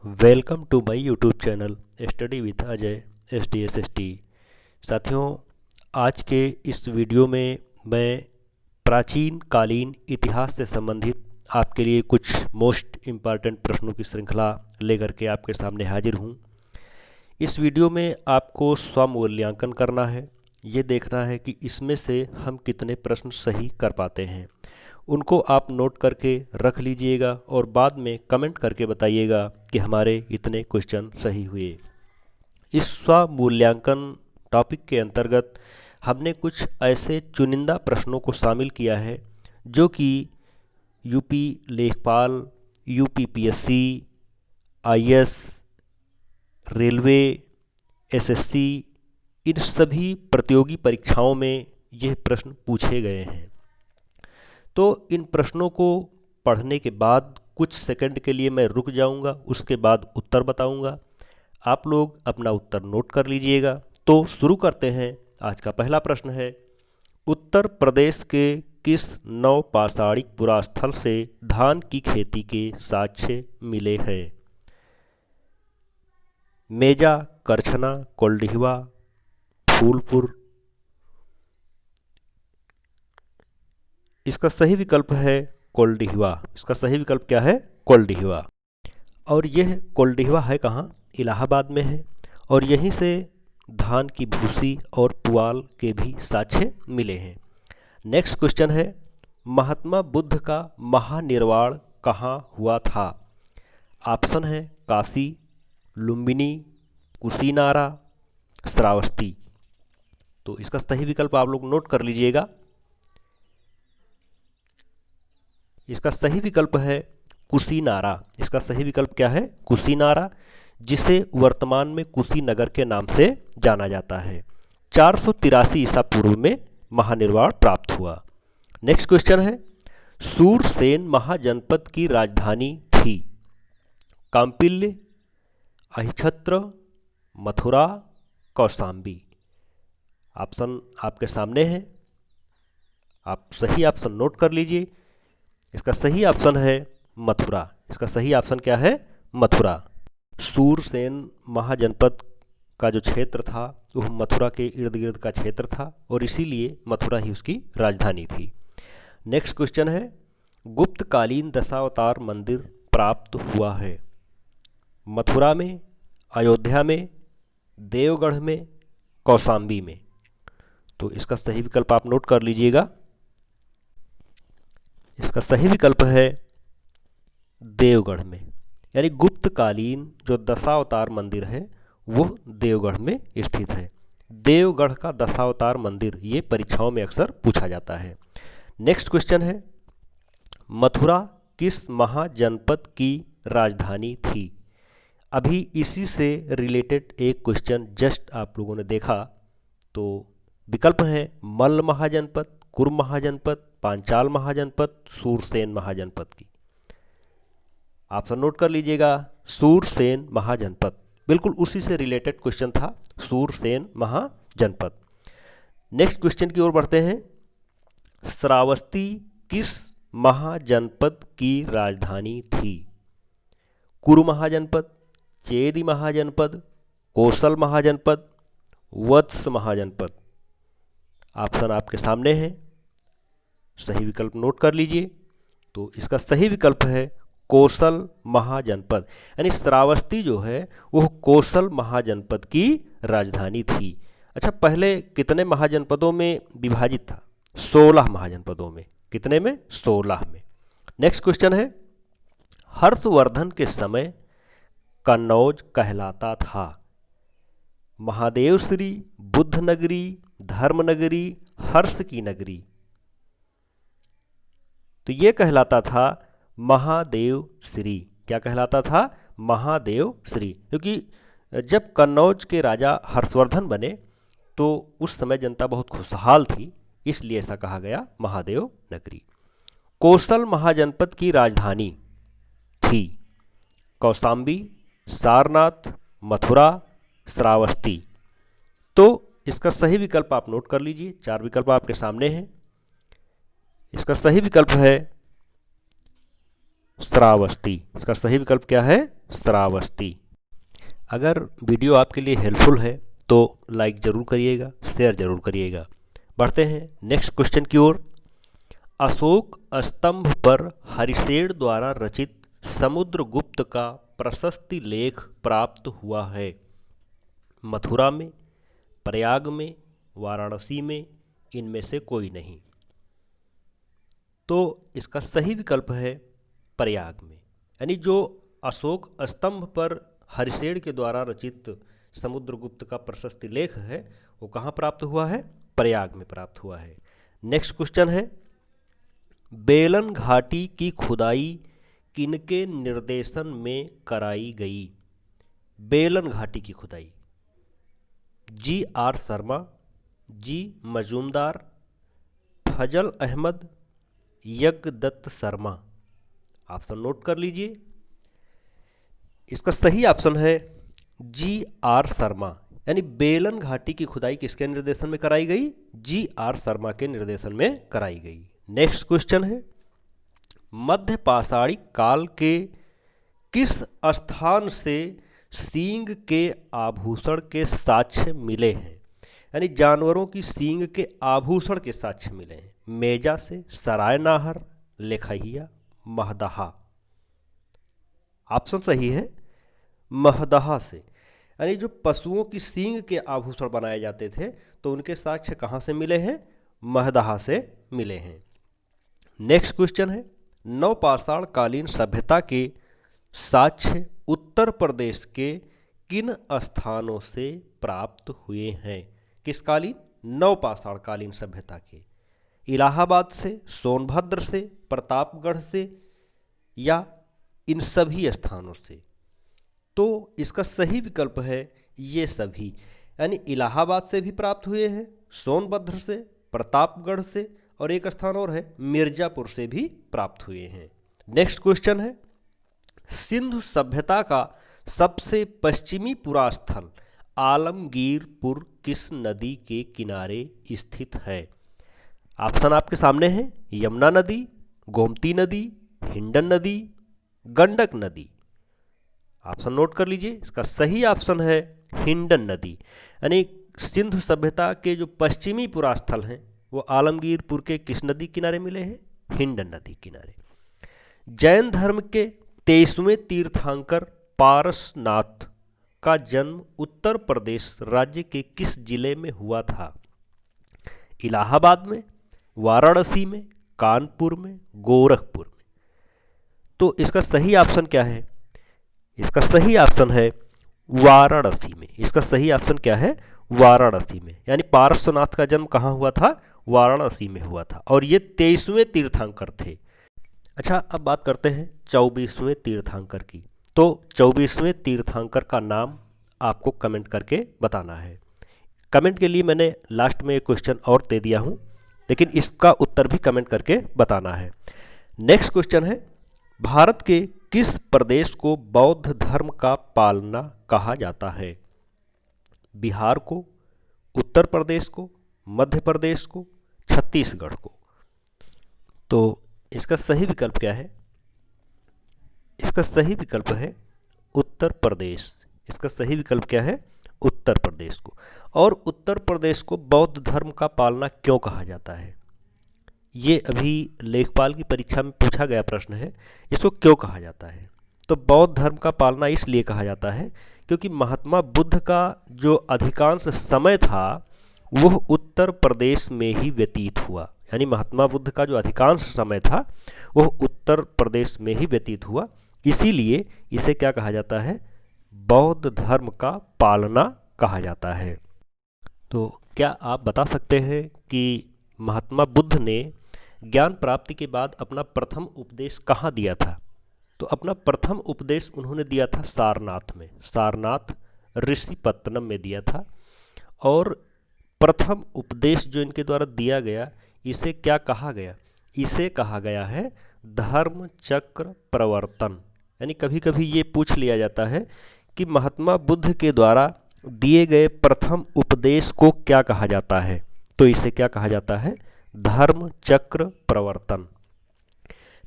Welcome to my YouTube channel study with Ajay SDSST। साथियों, आज के इस वीडियो में मैं प्राचीन कालीन इतिहास से संबंधित आपके लिए कुछ मोस्ट इम्पॉर्टेंट प्रश्नों की श्रृंखला लेकर के आपके सामने हाजिर हूँ। इस वीडियो में आपको स्वमूल्यांकन करना है। ये देखना है कि इसमें से हम कितने प्रश्न सही कर पाते हैं। उनको आप नोट करके रख लीजिएगा और बाद में कमेंट करके बताइएगा कि हमारे इतने क्वेश्चन सही हुए। इस स्वमूल्यांकन टॉपिक के अंतर्गत हमने कुछ ऐसे चुनिंदा प्रश्नों को शामिल किया है जो कि यूपी लेखपाल, UPPSC, IS, रेलवे, SSC, इन सभी प्रतियोगी परीक्षाओं में यह प्रश्न पूछे गए हैं। तो इन प्रश्नों को पढ़ने के बाद कुछ सेकंड के लिए मैं रुक जाऊंगा, उसके बाद उत्तर बताऊंगा। आप लोग अपना उत्तर नोट कर लीजिएगा। तो शुरू करते हैं। आज का पहला प्रश्न है, उत्तर प्रदेश के किस नवपाषाणिक पुरास्थल से धान की खेती के साक्ष्य मिले हैं? मेजा, करछना, कोल्डिहवा, फूलपुर। इसका सही विकल्प है कोल्डिहवा। इसका सही विकल्प क्या है? कोल्डिहवा। और यह कोल्डिहवा है कहाँ? इलाहाबाद में है। और यहीं से धान की भूसी और पुआल के भी साक्ष्य मिले हैं। नेक्स्ट क्वेश्चन है, महात्मा बुद्ध का महानिर्वाण कहाँ हुआ था? ऑप्शन है काशी, लुम्बिनी, कुशीनारा, श्रावस्ती। तो इसका सही विकल्प आप लोग नोट कर लीजिएगा। इसका सही विकल्प है कुशीनारा। इसका सही विकल्प क्या है? कुशीनारा, जिसे वर्तमान में कुशीनगर के नाम से जाना जाता है। 483 ईसा पूर्व में महानिर्वाण प्राप्त हुआ। नेक्स्ट क्वेश्चन है, सूरसेन महाजनपद की राजधानी थी? कांपिल्य, अहिछत्र, मथुरा, कौशाम्बी। ऑप्शन आपके सामने है, आप सही ऑप्शन नोट कर लीजिए। इसका सही ऑप्शन है मथुरा। इसका सही ऑप्शन क्या है? मथुरा। सूरसेन महाजनपद का जो क्षेत्र था वह मथुरा के इर्द गिर्द का क्षेत्र था और इसीलिए मथुरा ही उसकी राजधानी थी। नेक्स्ट क्वेश्चन है, गुप्तकालीन दशावतार मंदिर प्राप्त हुआ है? मथुरा में, अयोध्या में, देवगढ़ में, कौशाम्बी में। तो इसका सही विकल्प आप नोट कर लीजिएगा। इसका सही विकल्प है देवगढ़ में। यानी गुप्तकालीन जो दशावतार मंदिर है वो देवगढ़ में स्थित है। देवगढ़ का दशावतार मंदिर, ये परीक्षाओं में अक्सर पूछा जाता है। नेक्स्ट क्वेश्चन है, मथुरा किस महाजनपद की राजधानी थी? अभी इसी से रिलेटेड एक क्वेश्चन जस्ट आप लोगों ने देखा। तो विकल्प है मल्ल महाजनपद, कुर्म महाजनपद, पांचाल महाजनपद, सूरसेन महाजनपद की। ऑप्शन नोट कर लीजिएगा। सूरसेन महाजनपद, बिल्कुल उसी से रिलेटेड क्वेश्चन था, सूरसेन महाजनपद। नेक्स्ट क्वेश्चन की ओर बढ़ते हैं, श्रावस्ती किस महाजनपद की राजधानी थी? कुरु महाजनपद, चेदी महाजनपद, कौशल महाजनपद, वत्स महाजनपद। ऑप्शन आपके सामने है, सही विकल्प नोट कर लीजिए। तो इसका सही विकल्प है कौशल महाजनपद। यानी श्रावस्ती जो है वह कौशल महाजनपद की राजधानी थी। अच्छा, पहले कितने महाजनपदों में विभाजित था? 16 महाजनपदों में। कितने में? 16 में। नेक्स्ट क्वेश्चन है, हर्षवर्धन के समय कन्नौज कहलाता था? महादेवश्री, बुद्ध नगरी, धर्मनगरी, हर्ष की नगरी। तो ये कहलाता था महादेव श्री। क्या कहलाता था? महादेव श्री। क्योंकि जब कन्नौज के राजा हर्षवर्धन बने तो उस समय जनता बहुत खुशहाल थी, इसलिए ऐसा कहा गया महादेव नगरी। कौशल महाजनपद की राजधानी थी कौशाम्बी, सारनाथ, मथुरा, श्रावस्ती। तो इसका सही विकल्प आप नोट कर लीजिए। 4 विकल्प आपके सामने हैं। इसका सही विकल्प है श्रावस्ती। इसका सही विकल्प क्या है? श्रावस्ती। अगर वीडियो आपके लिए हेल्पफुल है तो लाइक जरूर करिएगा, शेयर जरूर करिएगा। बढ़ते हैं नेक्स्ट क्वेश्चन की ओर। अशोक स्तंभ पर हरिसेन द्वारा रचित समुद्रगुप्त का प्रशस्ति लेख प्राप्त हुआ है। मथुरा में, प्रयाग में, वाराणसी में, इनमें से कोई नहीं। तो इसका सही विकल्प है प्रयाग में। यानी जो अशोक स्तंभ पर हरिसेन के द्वारा रचित समुद्रगुप्त का प्रशस्ति लेख है वो कहाँ प्राप्त हुआ है? प्रयाग में प्राप्त हुआ है। नेक्स्ट क्वेश्चन है, बेलन घाटी की खुदाई किनके निर्देशन में कराई गई? बेलन घाटी की खुदाई जी.आर. शर्मा, जी मजूमदार, फजल अहमद, यज्ञदत्त शर्मा। ऑप्शन नोट कर लीजिए। इसका सही ऑप्शन है जी.आर. शर्मा। यानी बेलन घाटी की खुदाई किसके निर्देशन में कराई गई? जी.आर. शर्मा के निर्देशन में कराई गई। नेक्स्ट क्वेश्चन है, मध्य पाषाणिक काल के किस स्थान से सींग के आभूषण के साक्ष्य मिले हैं? यानी जानवरों की सींग के आभूषण के साक्ष्य मिले हैं। मेजा से, सरायनाहर, लेखहिया, महदहा। ऑप्शन सही है महदहा से। यानी जो पशुओं की सींग के आभूषण बनाए जाते थे तो उनके साक्ष्य कहाँ से मिले हैं? महदहा से मिले हैं। नेक्स्ट क्वेश्चन है, नवपाषाण कालीन सभ्यता के साक्ष्य उत्तर प्रदेश के किन स्थानों से प्राप्त हुए हैं? किस कालीन? नवपाषाण कालीन सभ्यता के। इलाहाबाद से, सोनभद्र से, प्रतापगढ़ से या इन सभी स्थानों से? तो इसका सही विकल्प है ये सभी। यानी इलाहाबाद से भी प्राप्त हुए हैं, सोनभद्र से, प्रतापगढ़ से और एक स्थान और है मिर्जापुर से भी प्राप्त हुए हैं। नेक्स्ट क्वेश्चन है, सिंधु सभ्यता का सबसे पश्चिमी पुरास्थल आलमगीरपुर किस नदी के किनारे स्थित है? ऑप्शन आपके सामने है, यमुना नदी, गोमती नदी, हिंडन नदी, गंडक नदी। ऑप्शन नोट कर लीजिए। इसका सही ऑप्शन है हिंडन नदी। यानी सिंधु सभ्यता के जो पश्चिमी पुरास्थल हैं वो आलमगीरपुर के किस नदी किनारे मिले हैं? हिंडन नदी किनारे। जैन धर्म के 23वें तीर्थंकर पारसनाथ का जन्म उत्तर प्रदेश राज्य के किस जिले में हुआ था? इलाहाबाद में, वाराणसी में, कानपुर में, गोरखपुर में। तो इसका सही ऑप्शन क्या है? इसका सही ऑप्शन है वाराणसी में। इसका सही ऑप्शन क्या है? वाराणसी में। यानी पारसनाथ का जन्म कहाँ हुआ था? वाराणसी में हुआ था और ये 23वें तीर्थंकर थे। अच्छा, अब बात करते हैं 24वें तीर्थंकर की। तो 24वें तीर्थंकर का नाम आपको कमेंट करके बताना है। कमेंट के लिए मैंने लास्ट में एक क्वेश्चन और दे दिया हूं, लेकिन इसका उत्तर भी कमेंट करके बताना है। नेक्स्ट क्वेश्चन है, भारत के किस प्रदेश को बौद्ध धर्म का पालना कहा जाता है? बिहार को, उत्तर प्रदेश को, मध्य प्रदेश को, छत्तीसगढ़ को? तो इसका सही विकल्प क्या है? इसका सही विकल्प है उत्तर प्रदेश। इसका सही विकल्प क्या है? उत्तर प्रदेश को। और उत्तर प्रदेश को बौद्ध धर्म का पालना क्यों कहा जाता है? ये अभी लेखपाल की परीक्षा में पूछा गया प्रश्न है, इसको क्यों कहा जाता है? तो बौद्ध धर्म का पालना इसलिए कहा जाता है क्योंकि महात्मा बुद्ध का जो अधिकांश समय था वह उत्तर प्रदेश में ही व्यतीत हुआ। यानी महात्मा बुद्ध का जो अधिकांश समय था वह उत्तर प्रदेश में ही व्यतीत हुआ, इसीलिए इसे क्या कहा जाता है? बौद्ध धर्म का पालना कहा जाता है। तो क्या आप बता सकते हैं कि महात्मा बुद्ध ने ज्ञान प्राप्ति के बाद अपना प्रथम उपदेश कहाँ दिया था? तो अपना प्रथम उपदेश उन्होंने दिया था सारनाथ में, सारनाथ ऋषिपत्तनम में दिया था। और प्रथम उपदेश जो इनके द्वारा दिया गया इसे क्या कहा गया? इसे कहा गया है धर्म चक्र प्रवर्तन। यानी कभी कभी ये पूछ लिया जाता है कि महात्मा बुद्ध के द्वारा दिए गए प्रथम उपदेश को क्या कहा जाता है? तो इसे क्या कहा जाता है? धर्म चक्र प्रवर्तन।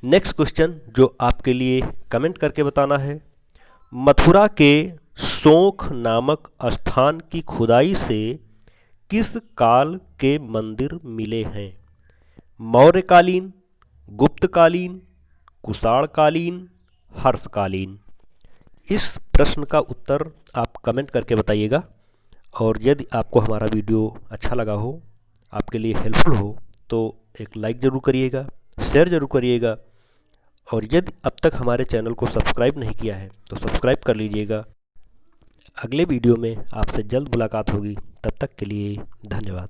नेक्स्ट क्वेश्चन जो आपके लिए कमेंट करके बताना है, मथुरा के शोख नामक स्थान की खुदाई से किस काल के मंदिर मिले हैं? मौर्यकालीन, गुप्तकालीन, कुषाणकालीन, हर्षकालीन। इस प्रश्न का उत्तर आप कमेंट करके बताइएगा। और यदि आपको हमारा वीडियो अच्छा लगा हो, आपके लिए हेल्पफुल हो, तो एक लाइक ज़रूर करिएगा, शेयर ज़रूर करिएगा। और यदि अब तक हमारे चैनल को सब्सक्राइब नहीं किया है तो सब्सक्राइब कर लीजिएगा। अगले वीडियो में आपसे जल्द मुलाकात होगी, तब तक के लिए धन्यवाद।